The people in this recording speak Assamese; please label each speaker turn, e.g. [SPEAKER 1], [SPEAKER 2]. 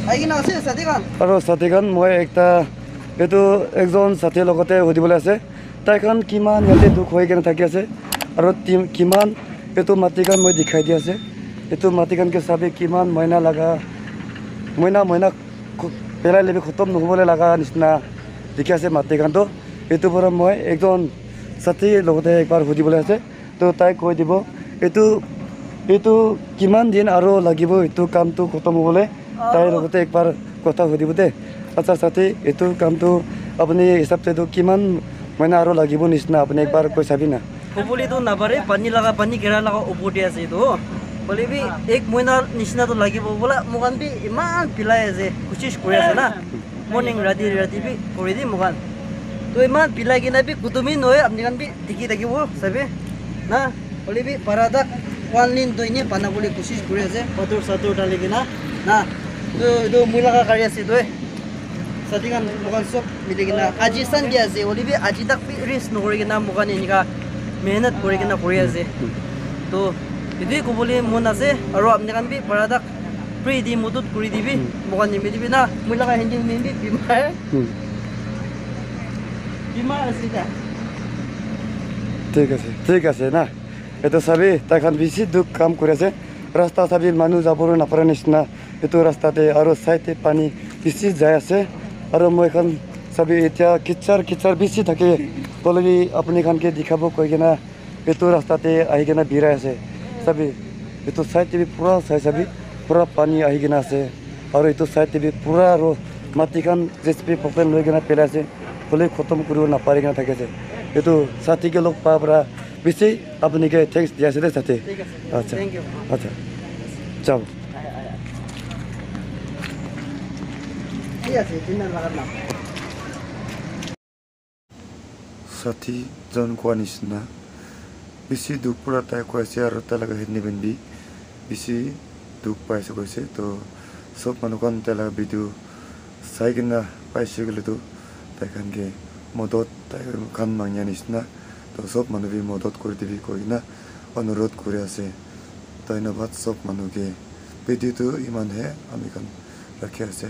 [SPEAKER 1] আইকি না আছে সাথীখান
[SPEAKER 2] আৰু সাথীখান মই একটা এইটো একজন সাথীৰ লগতে সুধিবলৈ আছে তাইখান কিমান ইয়াতে দুখ হৈ কেনে থাকি আছে আৰু কিমান এইটো মাটিখান মই দেখাই দি আছে এইটো মাটিখানকে চাবি কিমান মইনা লগা মইনা পেলাই লেবি খতম নহ'বলৈ লগা নিচিনা দেখি আছে মাটিখানটো এইটো পৰা মই একজন সাথীৰ লগতে একবাৰ সুধিবলৈ আছে তো তাই কৈ দিব এইটো কিমান দিন আৰু লাগিব এইটো কামটো খতম হ'বলৈ তাইৰ লগতে একবাৰ কথা সুধিব দে আচ্ছা সাথী এইটো কামটো আপুনি হিচাপটো কিমান মইনা আৰু লাগিব নিচিনা আপুনি একবাৰ কৈ চাবি না
[SPEAKER 1] উপলিটো নাবাৰে পানী ঘেৰা লগা ওপৰতে আছে এইটো বলে বি এক মহিনা নিচিনাটো লাগিব বোলা মোকান বি ইমান পিলাই আছে কোচিছ কৰি আছে না মৰ্নিং ৰাতি বি কৰি দি মোকান তো ইমান পিলাই কিনা বি কুতুমি নহয় আপনি কান বি দেখি থাকিব চাবি না বলে বি পাৰাদাক ওৱান লিন দৈনি পানাবলৈ কোচিছ কৰি আছে পাথৰ ঢালি কিনা না তো এইটো মহিলাকা কাঢ়ি আছে তই সাথীখান মোকান চব মিলি কিনা আজি চান দিয়া আছে বলে বি আজি তাক ৰিস্ক নকৰি কিনা মোকান এনেকা মেহনত কৰি কিনা কৰি আছে তো এইটোৱে ক'বলৈ মন আছে আৰু আপুনি কান বি পাৰাদাক ফ্ৰী দি মদত কৰি দিবি মোকান নিমি দিবি না মই লগা হিন্দী নিবি বিমাৰ আছে
[SPEAKER 2] ঠিক আছে না এইটো চাবি তাইখান বেছি দুখ কাম কৰি আছে ৰাস্তা চাবি মানুহ যাবলৈ নাপাৰে নিচিনা এইটো ৰাস্তাতে আৰু চাইতে পানী বেছি যাই আছে আৰু মই এখন চাবি এতিয়া কিচাৰ বেছি থাকে তলবি আপুনি খানকে দেখাব কৈ কিনা এইটো ৰাস্তাতে আহি কিনা ভিৰাই আছে চাবি এইটো চাইড টিভি পুৰা চাবি পুৰা পানী আহি কিনা আছে আৰু এইটো চাইড টিভি পুৰা আৰু মাটিখান জেচিপি পকেট লৈ কিনা পেলাই আছে হ'লে খতম কৰিব নাপাৰি কিনা থাকে আছে এইটো সাথীকে লগ পোৱাৰ পৰা বেছি আপুনিকে থেংকছ দিয়া আছে দে সাথী আচ্ছা আচ্ছা যাও সাথীজন কোৱা নিচিনা বেছি দুখ পৰা তাই কৈ আছে আৰু তাৰ লগত হেৰি নিপিন্ধি বেছি দুখ পাইছে কৈছে তো চব মানুহখন তাৰ লগত ভিডিঅ' চাই কিনা পাইছে গ'লেতো তাইখানকে মদত তাইখান মাঙিয়া নিচিনা তো চব মানুহে মদত কৰি দিবি কৈ কিনা অনুৰোধ কৰি আছে ধন্যবাদ চব মানুহকে ভিডিঅ'টো ইমানহে আমি ৰাখি আছে